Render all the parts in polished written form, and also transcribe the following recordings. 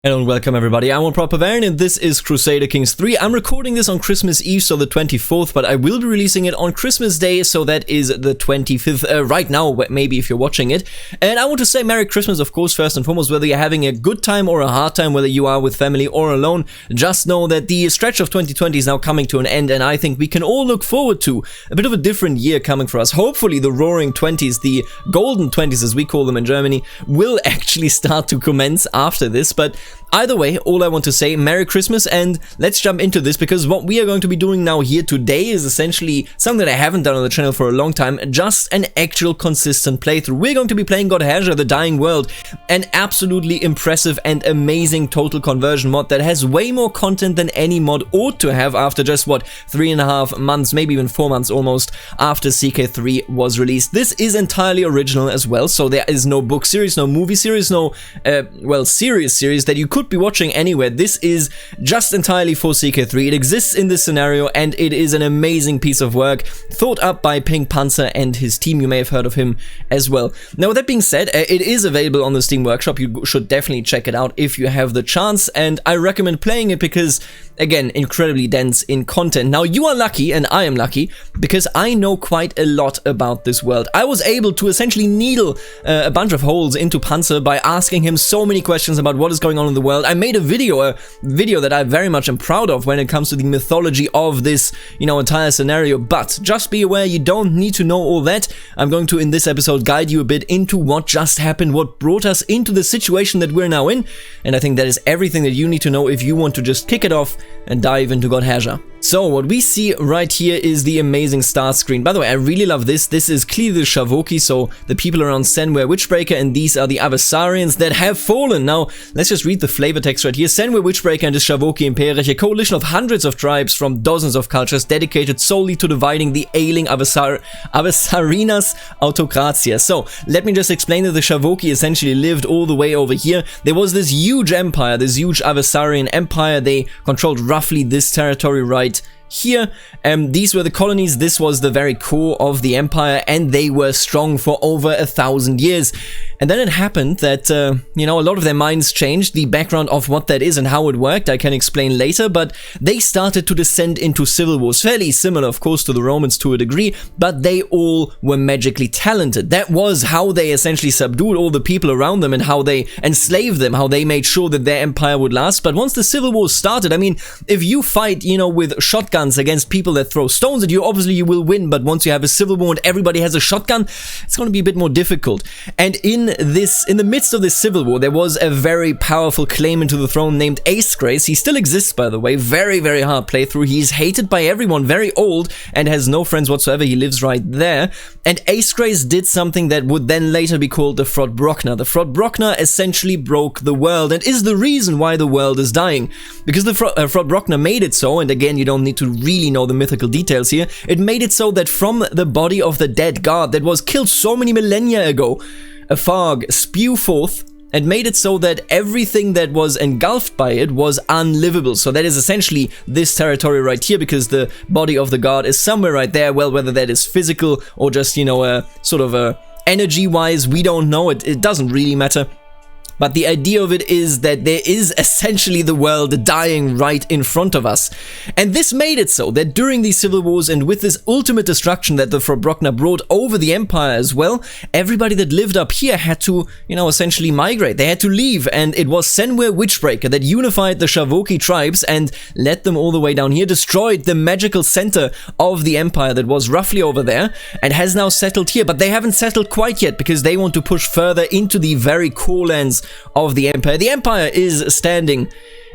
Hello and welcome everybody, I'm Bavarian and this is Crusader Kings 3. I'm recording this on Christmas Eve, so the 24th, but I will be releasing it on Christmas Day, so that is the 25th, right now, maybe if you're watching it. And I want to say Merry Christmas, of course, first and foremost, whether you're having a good time or a hard time, whether you are with family or alone. Just know that the stretch of 2020 is now coming to an end, and I think we can all look forward to a bit of a different year coming for us. Hopefully the roaring 20s, the golden 20s as we call them in Germany, will actually start to commence after this, but either way, all I want to say, Merry Christmas, and let's jump into this, because what we are going to be doing now here today is essentially something that I haven't done on the channel for a long time, just an actual consistent playthrough. We're going to be playing Godherja, the Dying World, an absolutely impressive and amazing total conversion mod that has way more content than any mod ought to have after just, what, 3.5 months, maybe even 4 months almost, after CK3 was released. This is entirely original as well, so there is no book series, no movie series, no, series that you could be watching anywhere. This is just entirely for CK3. It exists in this scenario and it is an amazing piece of work thought up by Pink Panzer and his team. You may have heard of him as well. Now, with that being said, it is available on the Steam Workshop. You should definitely check it out if you have the chance, and I recommend playing it because, again, incredibly dense in content. Now, you are lucky and I am lucky because I know quite a lot about this world. I was able to essentially needle a bunch of holes into Panzer by asking him so many questions about what is going on in the world. I made a video that I very much am proud of when it comes to the mythology of this, entire scenario, but just be aware you don't need to know all that. I'm going to, in this episode, guide you a bit into what just happened, what brought us into the situation that we're now in, and I think that is everything that you need to know if you want to just kick it off and dive into Godherja. So, what we see right here is the amazing start screen. By the way, I really love this. This is clearly the Shavoki, so the people around Senware Witchbreaker, and these are the Avasarians that have fallen. Now, let's just read the flavor text right here. Senware Witchbreaker and the Shavoki Imperium, a coalition of hundreds of tribes from dozens of cultures dedicated solely to dividing the ailing Avasarinas Autokratia. So, let me just explain that the Shavoki essentially lived all the way over here. There was this huge empire, this huge Avasarian empire. They controlled roughly this territory right here. These were the colonies. This was the very core of the empire, and they were strong for over 1,000 years. And then it happened that, a lot of their minds changed. The background of what that is and how it worked, I can explain later, but they started to descend into civil wars. Fairly similar, of course, to the Romans to a degree, but they all were magically talented. That was how they essentially subdued all the people around them and how they enslaved them, how they made sure that their empire would last. But once the civil wars started, I mean, if you fight, with shotguns against people that throw stones at you, obviously you will win, but once you have a civil war and everybody has a shotgun, it's going to be a bit more difficult. And in the midst of this civil war, there was a very powerful claimant to the throne named Ace Grace. He still exists, by the way. Very, very hard playthrough. He's hated by everyone, very old, and has no friends whatsoever. He lives right there. And Ace Grace did something that would then later be called the Frotbrockner. The Frotbrockner essentially broke the world and is the reason why the world is dying. Because the Frotbrockner made it so, and again, you don't need to really know the mythical details here, it made it so that from the body of the dead god that was killed so many millennia ago, a fog spew forth and made it so that everything that was engulfed by it was unlivable. So that is essentially this territory right here, because the body of the god is somewhere right there. Well, whether that is physical or just, energy-wise, we don't know. It doesn't really matter. But the idea of it is that there is essentially the world dying right in front of us. And this made it so that during these civil wars and with this ultimate destruction that the Frotbrockner brought over the empire as well, everybody that lived up here had to, essentially migrate. They had to leave, and it was Senware Witchbreaker that unified the Shavoki tribes and led them all the way down here, destroyed the magical center of the empire that was roughly over there, and has now settled here. But they haven't settled quite yet, because they want to push further into the very core lands of the empire. The empire is standing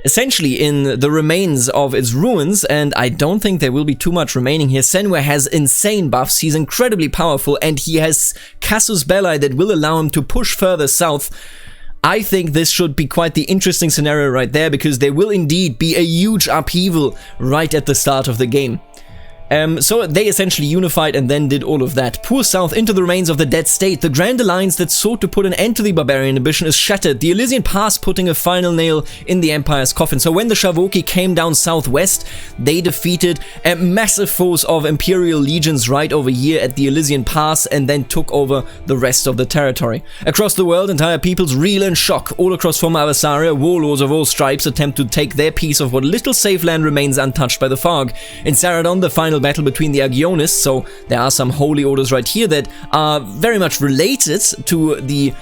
essentially in the remains of its ruins, and I don't think there will be too much remaining here. Senware has insane buffs, he's incredibly powerful, and he has Casus Belli that will allow him to push further south. I think this should be quite the interesting scenario right there, because there will indeed be a huge upheaval right at the start of the game. So they essentially unified and then did all of that. Pour south into the remains of the dead state. The grand alliance that sought to put an end to the barbarian ambition is shattered. The Elysian Pass putting a final nail in the Empire's coffin. So when the Shavoki came down southwest, they defeated a massive force of Imperial legions right over here at the Elysian Pass and then took over the rest of the territory. Across the world, entire peoples reel in shock. All across former Avassaria, warlords of all stripes attempt to take their piece of what little safe land remains untouched by the fog. In Saradon, the final battle between the Agionists, so there are some holy orders right here that are very much related to the,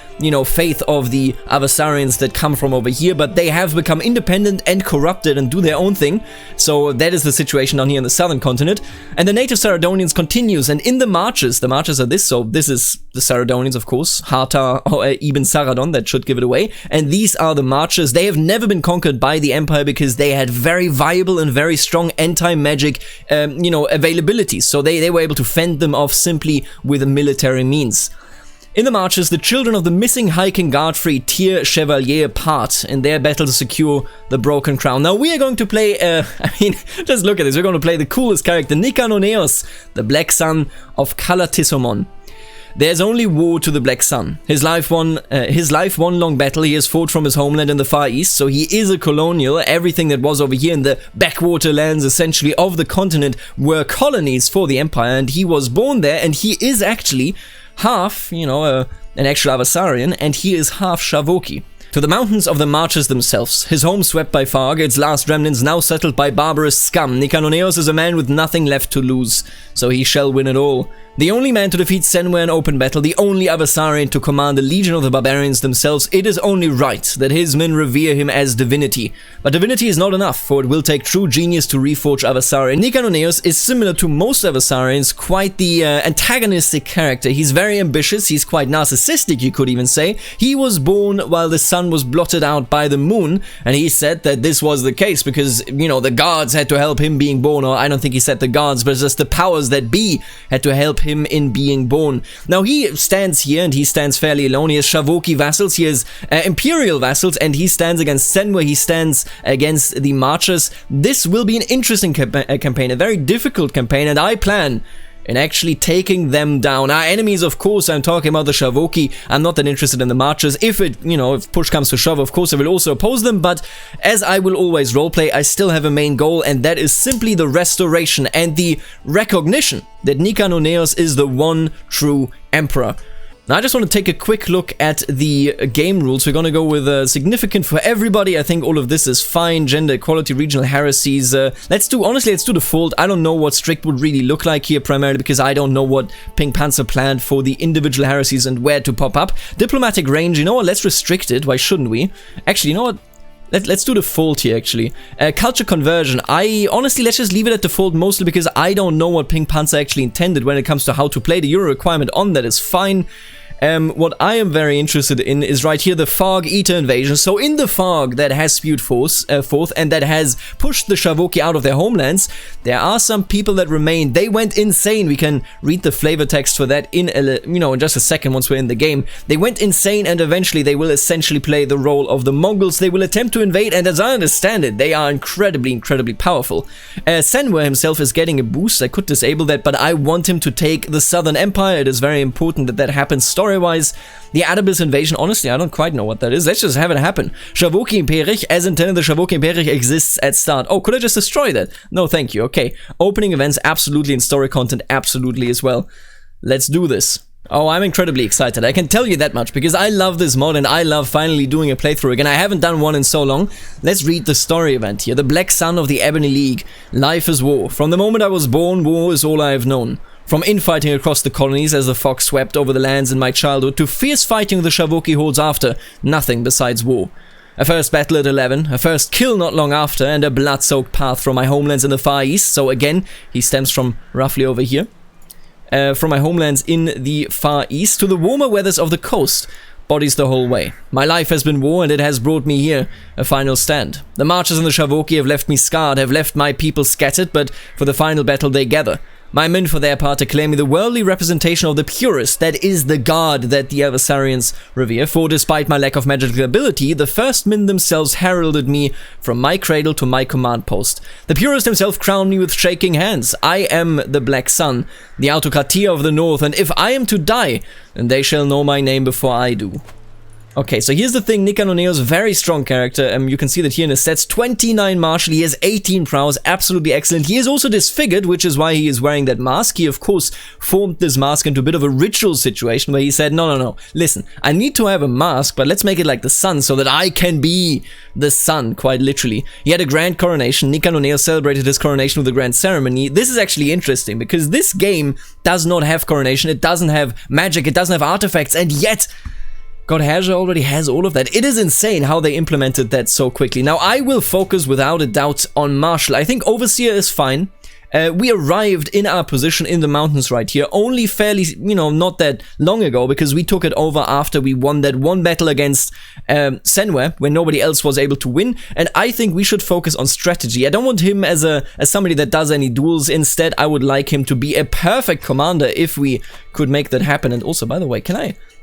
faith of the Avassarians that come from over here, but they have become independent and corrupted and do their own thing. So that is the situation down here in the southern continent. And the native Saradonians continues, and in the marches are this, so this is the Saradonians, of course, Harta or Ibn Saradon, that should give it away, and these are the marches. They have never been conquered by the Empire because they had very viable and very strong anti-magic, availabilities, so they were able to fend them off simply with military means. In the marches, the children of the missing High King Godfrey Tier Chevalier part in their battle to secure the Broken Crown. Now we are going to play, just look at this, we're going to play the coolest character, Nikanoneos, the Black Son of Calatisomon. There's only war to the Black Sun. His life one long battle he has fought from his homeland in the Far East, so he is a colonial. Everything that was over here in the backwater lands, essentially, of the continent were colonies for the Empire, and he was born there, and he is actually half, an actual Avassarian, and he is half Shavoki. To the mountains of the marches themselves, his home swept by fog, its last remnants now settled by barbarous scum. Nikanoneos is a man with nothing left to lose, so he shall win it all. The only man to defeat Senwa in open battle, the only Avassarian to command a legion of the barbarians themselves, it is only right that his men revere him as divinity. But divinity is not enough, for it will take true genius to reforge Avassaria. Nikanoneos is similar to most Avassarians, quite the antagonistic character. He's very ambitious, he's quite narcissistic, you could even say. He was born while the sun was blotted out by the moon, and he said that this was the case because, the gods had to help him being born, or I don't think he said the gods, but just the powers that be had to help him in being born. Now he stands here and he stands fairly alone. He has Shavoki vassals, he has Imperial vassals, and he stands against Senwa, he stands against the Marchers. This will be an interesting campaign, a very difficult campaign, and I plan in actually taking them down. Our enemies, of course, I'm talking about the Shavoki. I'm not that interested in the Marchers. If if push comes to shove, of course I will also oppose them, but as I will always roleplay, I still have a main goal, and that is simply the restoration and the recognition that Nikanoneos is the one true emperor. Now I just want to take a quick look at the game rules. We're going to go with significant for everybody. I think all of this is fine. Gender equality, regional heresies. Let's do default. I don't know what strict would really look like here, primarily because I don't know what Pink Panzer planned for the individual heresies and where to pop up. Diplomatic range, let's restrict it. Why shouldn't we? Actually, you know what? Let's do default here, actually. Culture conversion. Honestly, let's just leave it at default, mostly because I don't know what Pink Panzer actually intended when it comes to how to play. The Euro requirement on that is fine. What I am very interested in is right here, the Fog Eater invasion. So in the fog that has spewed forth and that has pushed the Shavoki out of their homelands, there are some people that remain. They went insane. We can read the flavor text for that in just a second once we're in the game. They went insane, and eventually they will essentially play the role of the Mongols. They will attempt to invade, and as I understand it, they are incredibly powerful. Senwa himself is getting a boost. I could disable that, but I want him to take the Southern Empire. It is very important that that happens story-wise. The Adabis invasion, honestly, I don't quite know what that is. Let's just have it happen. Shavoki Imperich, as intended, the Shavoki Imperich exists at start. Oh, could I just destroy that? No, thank you. Okay. Opening events, absolutely, and story content, absolutely as well. Let's do this. Oh, I'm incredibly excited. I can tell you that much, because I love this mod and I love finally doing a playthrough again. I haven't done one in so long. Let's read the story event here. The Black Sun of the Ebony League. Life is war. From the moment I was born, war is all I have known. From infighting across the colonies as the fog swept over the lands in my childhood to fierce fighting the Shavoki hordes after, nothing besides war. A first battle at 11, a first kill not long after, and a blood-soaked path from my homelands in the Far East. So again, he stems from roughly over here. From my homelands in the Far East to the warmer weathers of the coast. Bodies the whole way. My life has been war, and it has brought me here, a final stand. The marches in the Shavoki have left me scarred, have left my people scattered, but for the final battle they gather. My men, for their part, acclaim me the worldly representation of the purest, that is the god that the adversarians revere, for despite my lack of magical ability, the first men themselves heralded me from my cradle to my command post. The purest himself crowned me with shaking hands. I am the Black Sun, the autocratia of the north, and if I am to die, then they shall know my name before I do. Okay, so here's the thing, Nicanor, very strong character. You can see that here in his stats, 29 martial, he has 18 prowess, absolutely excellent. He is also disfigured, which is why he is wearing that mask. He, of course, formed this mask into a bit of a ritual situation where he said, no, listen, I need to have a mask, but let's make it like the sun so that I can be the sun, quite literally. He had a grand coronation. Nicanor celebrated his coronation with a grand ceremony. This is actually interesting, because this game does not have coronation, it doesn't have magic, it doesn't have artifacts, and yet Godherja already has all of that. It is insane how they implemented that so quickly. Now, I will focus without a doubt on Martial. I think Overseer is fine. We arrived in our position in the mountains right here only fairly, not that long ago, because we took it over after we won that one battle against Senwe, where nobody else was able to win, and I think we should focus on strategy. I don't want him as somebody that does any duels. Instead, I would like him to be a perfect commander if we could make that happen. And also, by the way,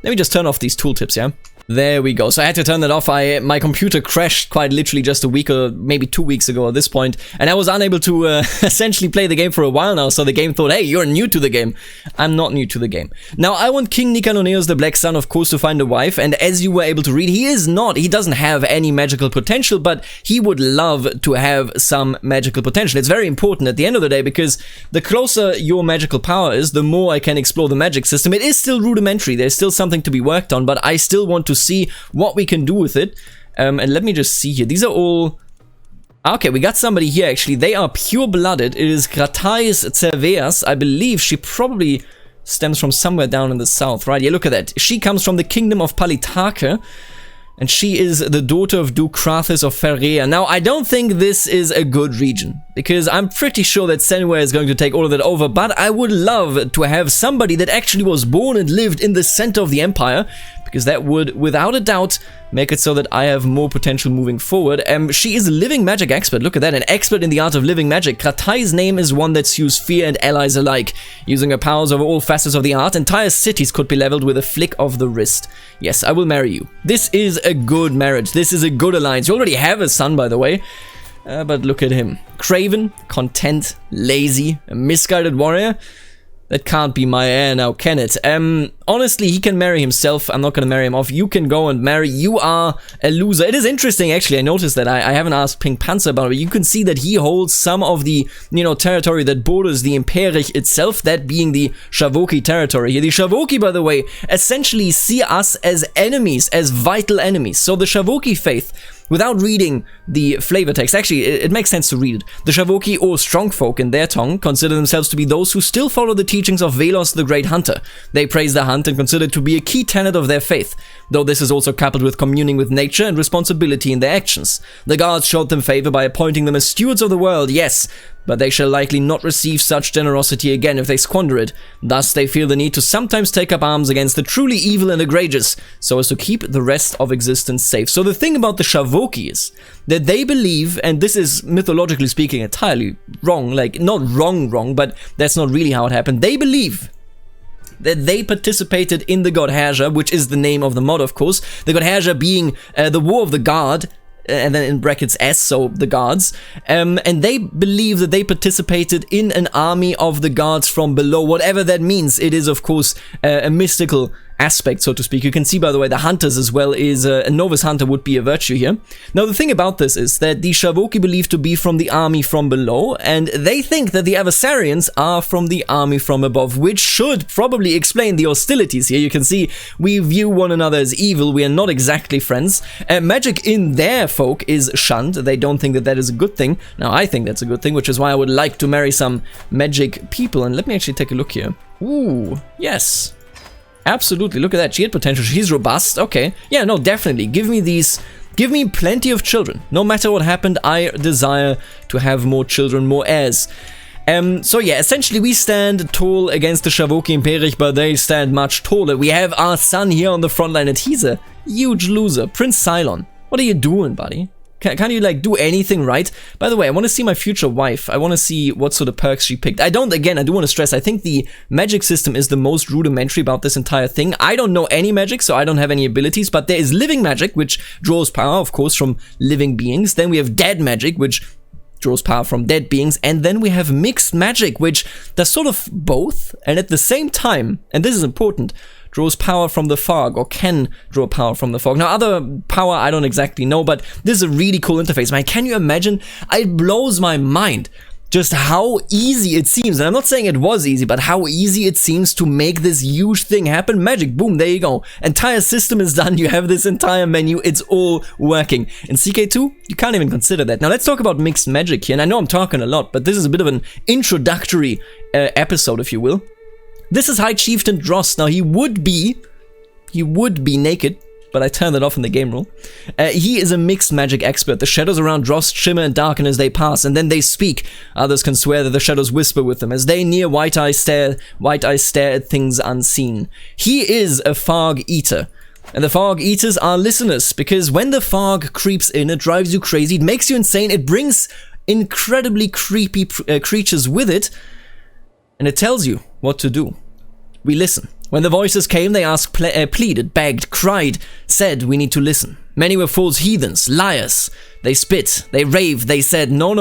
let me just turn off these tooltips, yeah? There we go. So I had to turn that off. My computer crashed quite literally just a week or maybe 2 weeks ago at this point, and I was unable to essentially play the game for a while now, so the game thought, hey, you're new to the game. I'm not new to the game. Now, I want King Nicanor, the Black Sun, of course, to find a wife, and as you were able to read, he doesn't have any magical potential, but he would love to have some magical potential. It's very important at the end of the day, because the closer your magical power is, the more I can explore the magic system. It is still rudimentary. There's still something to be worked on, but I still want to see what we can do with it. And let me just see here. These are all... Okay, we got somebody here, actually. They are pure-blooded. It is Gratais Cerveas. I believe she probably stems from somewhere down in the south, right? Yeah, look at that. She comes from the kingdom of Palitake, and she is the daughter of Duke Krathis of Ferrea. Now, I don't think this is a good region, because I'm pretty sure that Senwe is going to take all of that over, but I would love to have somebody that actually was born and lived in the center of the empire, because that would, without a doubt, make it so that I have more potential moving forward. She is a living magic expert. Look at that, an expert in the art of living magic. Kratai's name is one that sues fear and allies alike. Using her powers over all facets of the art, entire cities could be leveled with a flick of the wrist. Yes, I will marry you. This is a good marriage. This is a good alliance. You already have a son, by the way. But look at him. Craven, content, lazy, a misguided warrior. That can't be my heir now, can it? Honestly, he can marry himself. I'm not gonna marry him off. You can go and marry. You are a loser. It is interesting, actually. I noticed that. I haven't asked Pink Panzer about it, but you can see that he holds some of the, territory that borders the Imperich itself, that being the Shavoki territory here. The Shavoki, by the way, essentially see us as enemies, as vital enemies. So the Shavoki faith, without reading the flavor text, actually, it makes sense to read it. The Shavoki, or Strongfolk in their tongue, consider themselves to be those who still follow the teachings of Velos the Great Hunter. They praise the hunt and consider it to be a key tenet of their faith, though this is also coupled with communing with nature and responsibility in their actions. The gods showed them favor by appointing them as stewards of the world, yes, but they shall likely not receive such generosity again if they squander it. Thus, they feel the need to sometimes take up arms against the truly evil and egregious, so as to keep the rest of existence safe. So the thing about the Shavoki is that they believe, and this is mythologically speaking entirely wrong, like not wrong, but that's not really how it happened. They believe that they participated in the Godherja, which is the name of the mod, of course. The Godherja being the War of the God, and then in brackets S, so the gods, and they believe that they participated in an army of the gods from below, whatever that means. It is, of course, a mystical aspect, so to speak. You can see, by the way, the hunters as well is a novice hunter would be a virtue here. Now, the thing about this is that the Shavoki believe to be from the army from below, and they think that the adversarians are from the army from above, which should probably explain the hostilities here. You can see we view one another as evil. We are not exactly friends. Magic in their folk is shunned. They don't think that that is a good thing. Now, I think that's a good thing, which is why I would like to marry some magic people. And let me actually take a look here. Ooh, yes. Absolutely, look at that. She had potential. She's robust. Okay. Yeah, no, definitely. Give me these. Give me plenty of children. No matter what happened, I desire to have more children, more heirs. So yeah, essentially we stand tall against the Shavoki Imperich, but they stand much taller. We have our son here on the front line, and he's a huge loser. Prince Cylon, what are you doing, buddy? Can you, like, do anything right? By the way, I want to see my future wife. I want to see what sort of perks she picked. I do want to stress, I think the magic system is the most rudimentary about this entire thing. I don't know any magic, so I don't have any abilities, but there is living magic, which draws power, of course, from living beings. Then we have dead magic, which draws power from dead beings, and then we have mixed magic, which does sort of both, and at the same time, and this is important, draws power from the fog, or can draw power from the fog. Now, other power, I don't exactly know, but this is a really cool interface. Man, can you imagine? It blows my mind just how easy it seems, and I'm not saying it was easy, but how easy it seems to make this huge thing happen. Magic, boom, there you go. Entire system is done, you have this entire menu, it's all working. In CK2, you can't even consider that. Now let's talk about mixed magic here, and I know I'm talking a lot, but this is a bit of an introductory episode, if you will. This is High Chieftain Dross. Now he would be naked, but I turned it off in the game rule. He is a mixed magic expert. The shadows around Dross shimmer and darken as they pass, and then they speak. Others can swear that the shadows whisper with them. As they near, white eyes stare at things unseen. He is a fog eater. And the fog eaters are listeners, because when the fog creeps in, it drives you crazy, it makes you insane, it brings incredibly creepy creatures with it, and it tells you what to do. We listen. When the voices came, they asked, pleaded, begged, cried, said, we need to listen. Many were fools, heathens, liars. They spit, they raved, they said, no,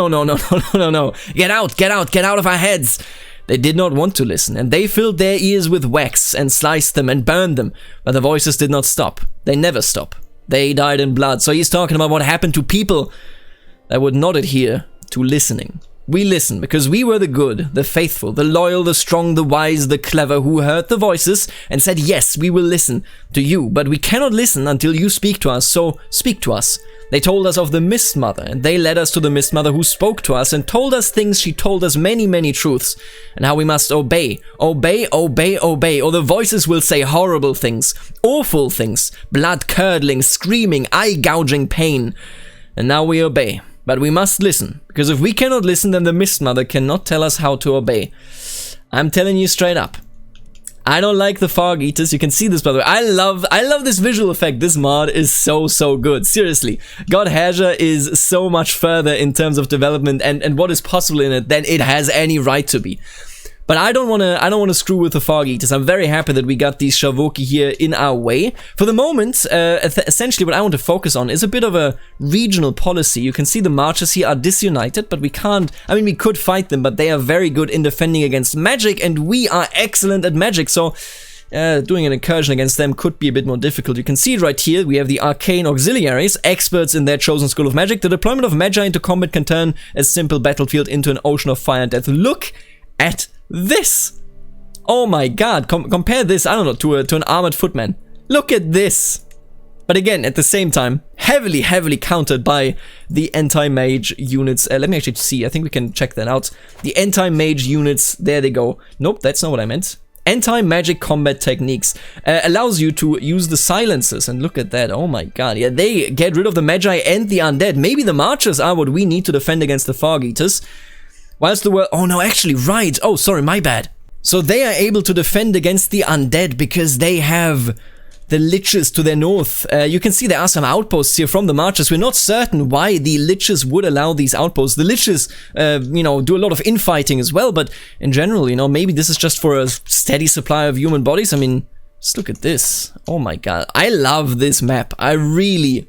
get out of our heads. They did not want to listen, and they filled their ears with wax and sliced them and burned them. But the voices did not stop. They never stop. They died in blood. So he's talking about what happened to people that would not adhere to listening. We listen because we were the good, the faithful, the loyal, the strong, the wise, the clever, who heard the voices and said, yes, we will listen to you, but we cannot listen until you speak to us, so speak to us. They told us of the Mist Mother, and they led us to the Mist Mother, who spoke to us and told us things. She told us many, many truths, and how we must obey, or the voices will say horrible things, awful things, blood-curdling, screaming, eye-gouging pain. And now we obey. But we must listen, because if we cannot listen, then the Mist Mother cannot tell us how to obey. I'm telling you straight up. I don't like the Fog Eaters. You can see this, by the way. I love this visual effect. This mod is so good. Seriously. Godherja is so much further in terms of development and what is possible in it than it has any right to be. But I don't wanna screw with the Fog Eaters. I'm very happy that we got these Shavoki here in our way. For the moment, essentially what I want to focus on is a bit of a regional policy. You can see the marchers here are disunited, but we can't, I mean, we could fight them, but they are very good in defending against magic, and we are excellent at magic, so doing an incursion against them could be a bit more difficult. You can see it right here. We have the Arcane Auxiliaries, experts in their chosen school of magic. The deployment of Magi into combat can turn a simple battlefield into an ocean of fire and death. Look at this! Oh my god, compare this, I don't know, to an armored footman. Look at this! But again, at the same time, heavily countered by the anti-mage units. Let me actually see, I think we can check that out. The anti-mage units, there they go. Nope, that's not what I meant. Anti-magic combat techniques allows you to use the silencers, and look at that, oh my god, yeah, they get rid of the Magi and the undead. Maybe the marchers are what we need to defend against the Fog Eaters. Whilst the world, oh no, actually, right, oh sorry, my bad. So they are able to defend against the undead because they have the liches to their north. You can see there are some outposts here from the marchers. We're not certain why the liches would allow these outposts. The liches, you know, do a lot of infighting as well, but in general, you know, maybe this is just for a steady supply of human bodies. I mean, just look at this. Oh my god. I love this map. I really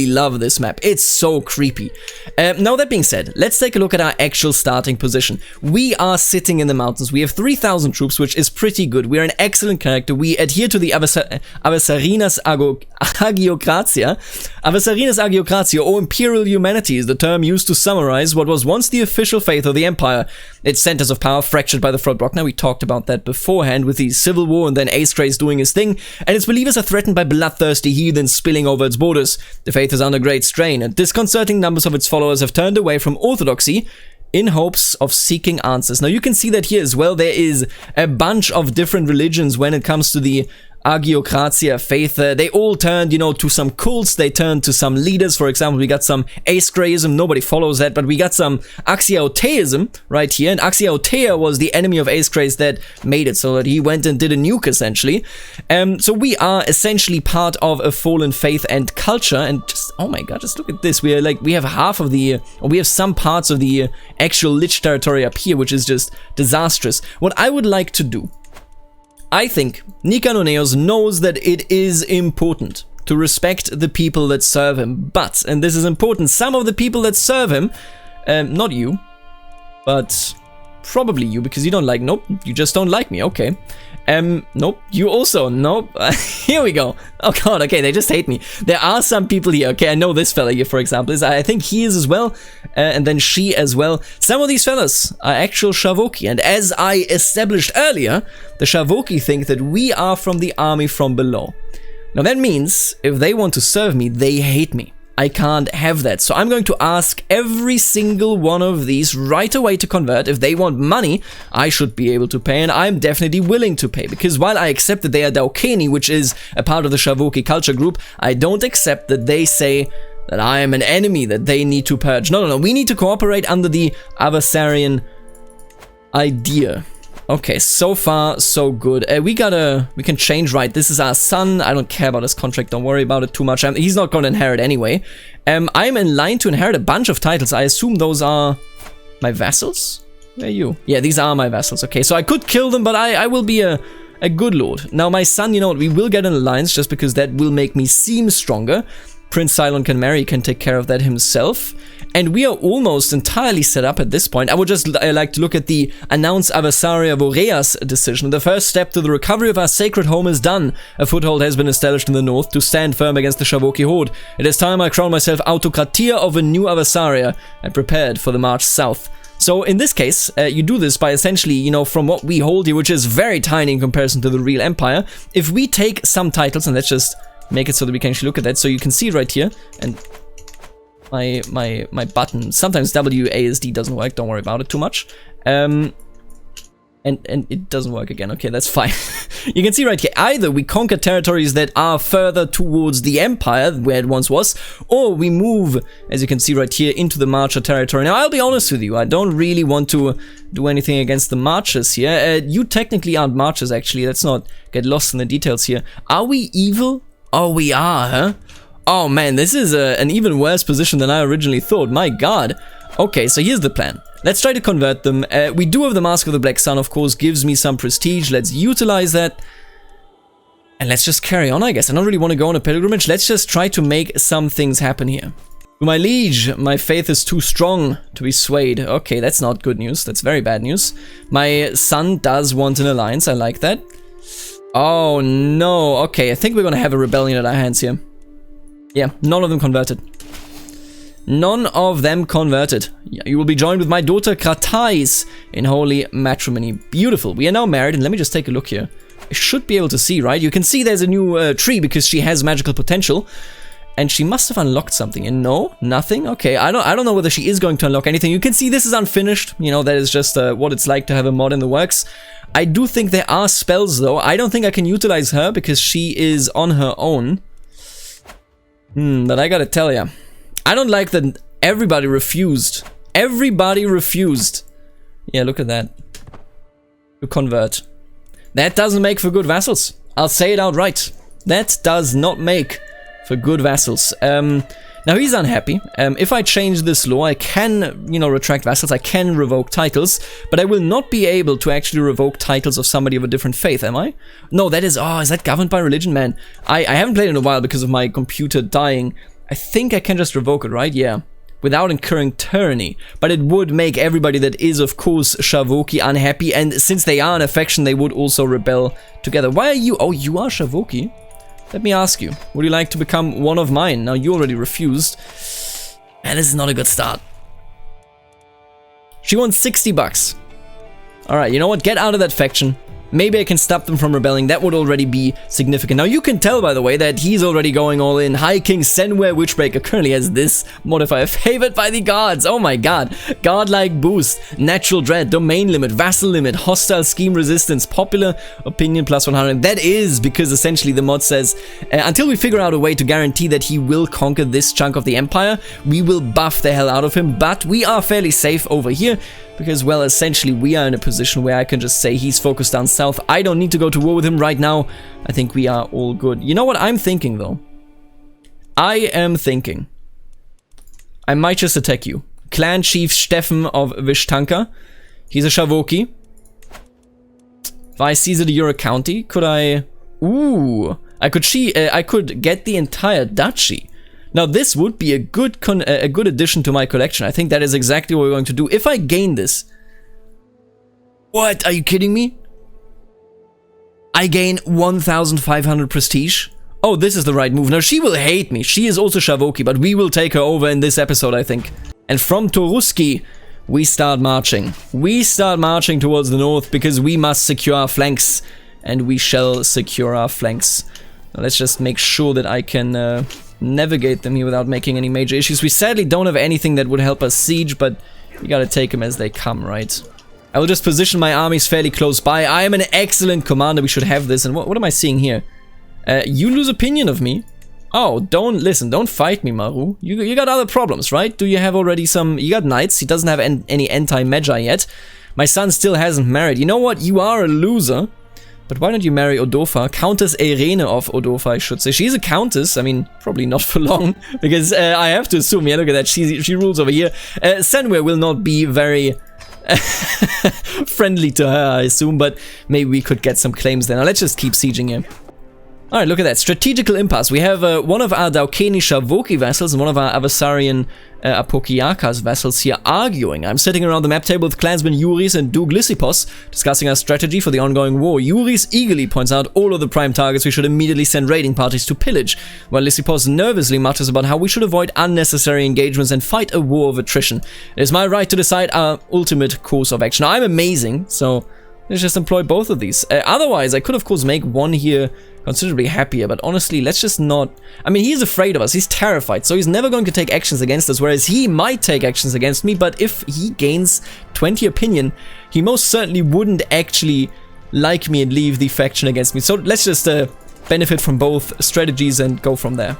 love this map. It's so creepy. Now that being said, let's take a look at our actual starting position. We are sitting in the mountains. We have 3,000 troops, which is pretty good. We're an excellent character. We adhere to the Avasarinas Agiocratia. Avasarinas Agiocratia, or Imperial Humanity, is the term used to summarize what was once the official faith of the Empire. Its centers of power fractured by the Front Block. Now, we talked about that beforehand with the Civil War and then Ace Craze doing his thing, and its believers are threatened by bloodthirsty heathens spilling over its borders. The faith is under great strain, and disconcerting numbers of its followers have turned away from orthodoxy in hopes of seeking answers. Now, you can see that here as well. There is a bunch of different religions when it comes to the Agiocratia faith, they all turned, you know, to some cults, they turned to some leaders. For example, we got some Ace Greyism, nobody follows that, but we got some Axiaoteism right here, and Axiaotea was the enemy of Ace Greys that made it, so that he went and did a nuke, essentially. So we are essentially part of a fallen faith and culture, and just, oh my god, just look at this. We are like, we have half of the, or we have some parts of the actual Lich territory up here, which is just disastrous. What I would like to do, I think Nikanuneos knows that it is important to respect the people that serve him, but, and this is important, some of the people that serve him, not you, but probably you, because you don't like, nope, you just don't like me, okay. Nope, you also, nope, here we go. Oh god, okay, they just hate me. There are some people here, okay, I know this fella here, for example, I think he is as well, and then she as well. Some of these fellas are actual Shavoki, and as I established earlier, the Shavoki think that we are from the army from below. Now that means, if they want to serve me, they hate me. I can't have that, so I'm going to ask every single one of these right away to convert. If they want money, I should be able to pay, and I'm definitely willing to pay, because while I accept that they are Daukeni, which is a part of the Shavoki culture group, I don't accept that they say that I am an enemy that they need to purge. No, we need to cooperate under the Avasarian idea. Okay, so far, so good. We can change, right? This is our son. I don't care about his contract. Don't worry about it too much. He's not going to inherit anyway. I'm in line to inherit a bunch of titles. I assume those are my vassals? Where are you? Yeah, these are my vassals. Okay, so I could kill them, but I will be a good lord. Now, my son, you know what? We will get an alliance just because that will make me seem stronger. Prince Cylon can marry, can take care of that himself. And we are almost entirely set up at this point. I would just like to look at the Announce Avasaria Voreas decision. The first step to the recovery of our sacred home is done. A foothold has been established in the north to stand firm against the Shavoki horde. It is time I crown myself Autokratia of a new Avasaria and prepared for the march south. So in this case, you do this by essentially, you know, from what we hold here, which is very tiny in comparison to the real empire. If we take some titles, and let's just make it so that we can actually look at that, so you can see it right here, and my button, sometimes WASD doesn't work, don't worry about it too much, and it doesn't work again, okay, that's fine. You can see right here, either we conquer territories that are further towards the empire, where it once was, or we move, as you can see right here, into the Marcher territory. Now, I'll be honest with you, I don't really want to do anything against the Marchers here. You technically aren't Marchers, actually, let's not get lost in the details here. Are we evil? Oh, we are, huh? Oh man, this is an even worse position than I originally thought, my god. Okay, so here's the plan. Let's try to convert them. We do have the Mask of the Black Sun, of course, gives me some prestige. Let's utilize that. And let's just carry on, I guess. I don't really want to go on a pilgrimage. Let's just try to make some things happen here. My liege, my faith is too strong to be swayed. Okay, that's not good news. That's very bad news. My son does want an alliance. I like that. Oh no, okay, I think we're gonna have a rebellion at our hands here. Yeah, none of them converted. None of them converted. Yeah, you will be joined with my daughter Kratais in holy matrimony. Beautiful. We are now married, and let me just take a look here. I should be able to see, right? You can see there's a new tree because she has magical potential. And she must have unlocked something. And no, nothing. Okay, I don't know whether she is going to unlock anything. You can see this is unfinished. You know, that is just what it's like to have a mod in the works. I do think there are spells, though. I don't think I can utilize her because she is on her own. But I gotta tell ya, I don't like that everybody refused. Everybody refused. Yeah, look at that. To convert. That doesn't make for good vassals. I'll say it outright. That does not make for good vassals. Now he's unhappy. If I change this law, I can, you know, retract vassals, I can revoke titles, but I will not be able to actually revoke titles of somebody of a different faith, am I? No, that is, oh, is that governed by religion, man? I haven't played in a while because of my computer dying. I think I can just revoke it, right? Yeah. Without incurring tyranny. But it would make everybody that is, of course, Shavoki unhappy, and since they are in a faction, they would also rebel together. Why are you? Oh, you are Shavoki? Let me ask you, would you like to become one of mine? Now, you already refused. And this is not a good start. She wants 60 bucks. Alright, you know what? Get out of that faction. Maybe I can stop them from rebelling. That would already be significant. Now, you can tell, by the way, that he's already going all in. High King Senware Witchbreaker currently has this modifier. Favored by the gods. Oh my god. Godlike boost. Natural dread. Domain limit. Vassal limit. Hostile scheme resistance. Popular opinion plus 100. That is because essentially the mod says, until we figure out a way to guarantee that he will conquer this chunk of the empire, we will buff the hell out of him. But we are fairly safe over here. Because, well, essentially we are in a position where I can just say he's focused down south. I don't need to go to war with him right now. I think we are all good. You know what I'm thinking, though? I am thinking I might just attack you. Clan Chief Steffen of Vishtanka. He's a Shavoki. Vice Caesar to Euro County. Could I... Ooh. I could get the entire duchy. Now, this would be a good addition to my collection. I think that is exactly what we're going to do. If I gain this... What? Are you kidding me? I gain 1,500 prestige? Oh, this is the right move. Now, she will hate me. She is also Shavoki, but we will take her over in this episode, I think. And from Toruski, we start marching. We start marching towards the north because we must secure our flanks. And we shall secure our flanks. Now, let's just make sure that I can... navigate them here without making any major issues. We sadly don't have anything that would help us siege, but you gotta take them as they come, right? I will just position my armies fairly close by. I am an excellent commander. We should have this. And what am I seeing here? You lose opinion of me. Oh, don't fight me, Maru. You got other problems, right? Do you have already some... You got knights. He doesn't have any anti-magi yet. My son still hasn't married. You know what? You are a loser. But why don't you marry Odofa? Countess Irene of Odofa, I should say. She's a countess. I mean, probably not for long. Because I have to assume, yeah, look at that. She rules over here. Senware will not be very friendly to her, I assume. But maybe we could get some claims there. Now, let's just keep sieging here. Alright, look at that. Strategical impasse. We have one of our Daukeni Shavoki vassals and one of our Avasarian Apokiakas vassals here arguing. I'm sitting around the map table with clansmen Yuris and Duke Lysipos, discussing our strategy for the ongoing war. Yuris eagerly points out all of the prime targets we should immediately send raiding parties to pillage, while Lysipos nervously mutters about how we should avoid unnecessary engagements and fight a war of attrition. It is my right to decide our ultimate course of action. Now, I'm amazing, so let's just employ both of these. Otherwise, I could, of course, make one here considerably happier, but honestly, let's just not... I mean, he's afraid of us, he's terrified, so he's never going to take actions against us, whereas he might take actions against me, but if he gains 20 opinion, he most certainly wouldn't actually like me and leave the faction against me. So let's just benefit from both strategies and go from there.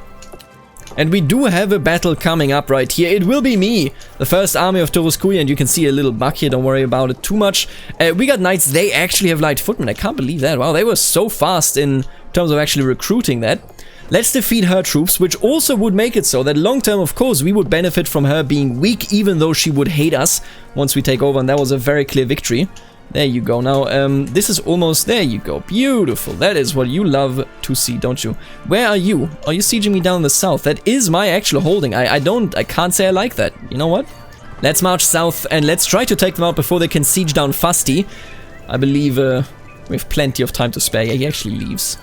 And we do have a battle coming up right here. It will be me, the first army of Toroskuya, and you can see a little bug here, don't worry about it too much. We got knights, they actually have light footmen, I can't believe that. Wow, they were so fast in terms of actually recruiting that. Let's defeat her troops, which also would make it so that long term, of course, we would benefit from her being weak, even though she would hate us once we take over, and that was a very clear victory. There you go. Now, this is almost... There you go. Beautiful. That is what you love to see, don't you? Where are you? Are you sieging me down in the south? That is my actual holding. I can't say I like that. You know what? Let's march south and let's try to take them out before they can siege down Fasti. I believe we have plenty of time to spare. Yeah, he actually leaves.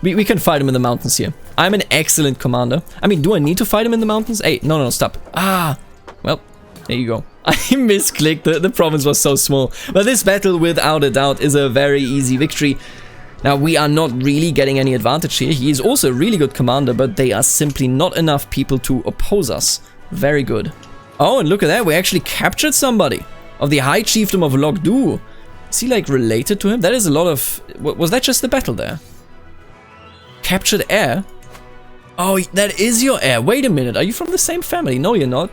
We can fight him in the mountains here. I'm an excellent commander. I mean, do I need to fight him in the mountains? Hey, no, stop. Ah, well, there you go. I misclicked, the province was so small. But this battle, without a doubt, is a very easy victory. Now, we are not really getting any advantage here. He is also a really good commander, but they are simply not enough people to oppose us. Very good. Oh, and look at that, we actually captured somebody of the High Chiefdom of Logdu. Is he, like, related to him? That is a lot of... Was that just the battle there? Captured heir? Oh, that is your heir. Wait a minute, are you from the same family? No, you're not.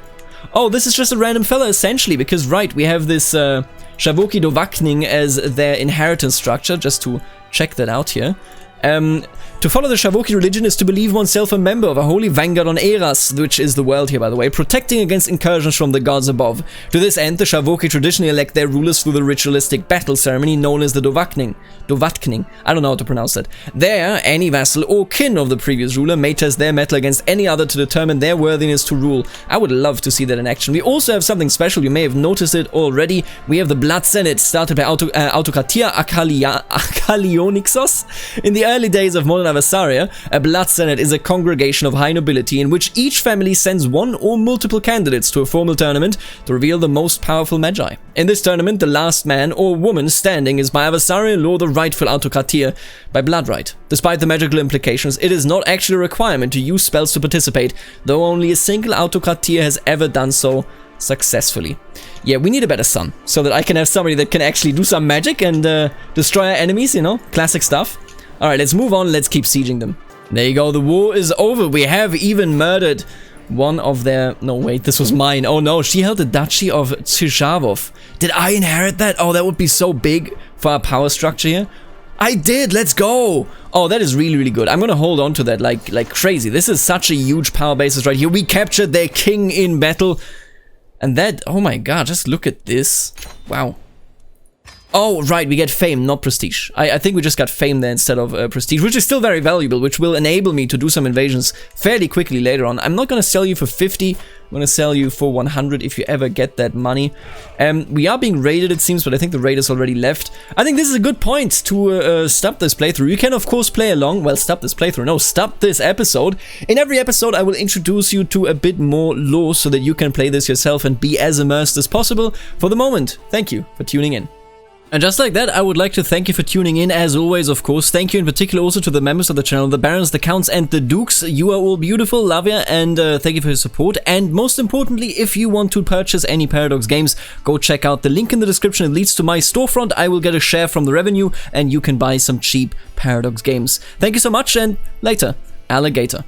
Oh, this is just a random fella, essentially, because, right, we have this Shavoki Dovakning as their inheritance structure, just to check that out here. To follow the Shavoki religion is to believe oneself a member of a holy vanguard on Eras, which is the world here, by the way, protecting against incursions from the gods above. To this end, the Shavoki traditionally elect their rulers through the ritualistic battle ceremony known as the Dovatkning. I don't know how to pronounce that. There, any vassal or kin of the previous ruler may test their mettle against any other to determine their worthiness to rule. I would love to see that in action. We also have something special, you may have noticed it already. We have the Blood Senate, started by Autokratia Akalionixos. In the early days of modern Bavaria, a blood senate is a congregation of high nobility in which each family sends one or multiple candidates to a formal tournament to reveal the most powerful magi. In this tournament, the last man or woman standing is by Bavarian law the rightful autokratia by blood right. Despite the magical implications, it is not actually a requirement to use spells to participate, though only a single autokratia has ever done so successfully. Yeah, we need a better son, so that I can have somebody that can actually do some magic and destroy our enemies, you know, classic stuff. Alright, let's move on, let's keep sieging them. There you go, the war is over. We have even murdered one of their... No, wait, this was mine. Oh no, she held the Duchy of Tsyzhavov. Did I inherit that? Oh, that would be so big for our power structure here. I did, let's go! Oh, that is really, really good. I'm gonna hold on to that like crazy. This is such a huge power basis right here. We captured their king in battle. And that, oh my god, just look at this. Wow. Oh, right, we get fame, not prestige. I think we just got fame there instead of prestige, which is still very valuable, which will enable me to do some invasions fairly quickly later on. I'm not gonna sell you for 50, I'm gonna sell you for 100 if you ever get that money. We are being raided, it seems, but I think the raiders already left. I think this is a good point to stop this playthrough. You can, of course, play along. Well, stop this playthrough. No, stop this episode. In every episode, I will introduce you to a bit more lore so that you can play this yourself and be as immersed as possible. For the moment, thank you for tuning in. And just like that, I would like to thank you for tuning in, as always, of course. Thank you in particular also to the members of the channel, the Barons, the Counts, and the Dukes. You are all beautiful, love ya, and thank you for your support. And most importantly, if you want to purchase any Paradox games, go check out the link in the description. It leads to my storefront. I will get a share from the revenue, and you can buy some cheap Paradox games. Thank you so much, and later, alligator.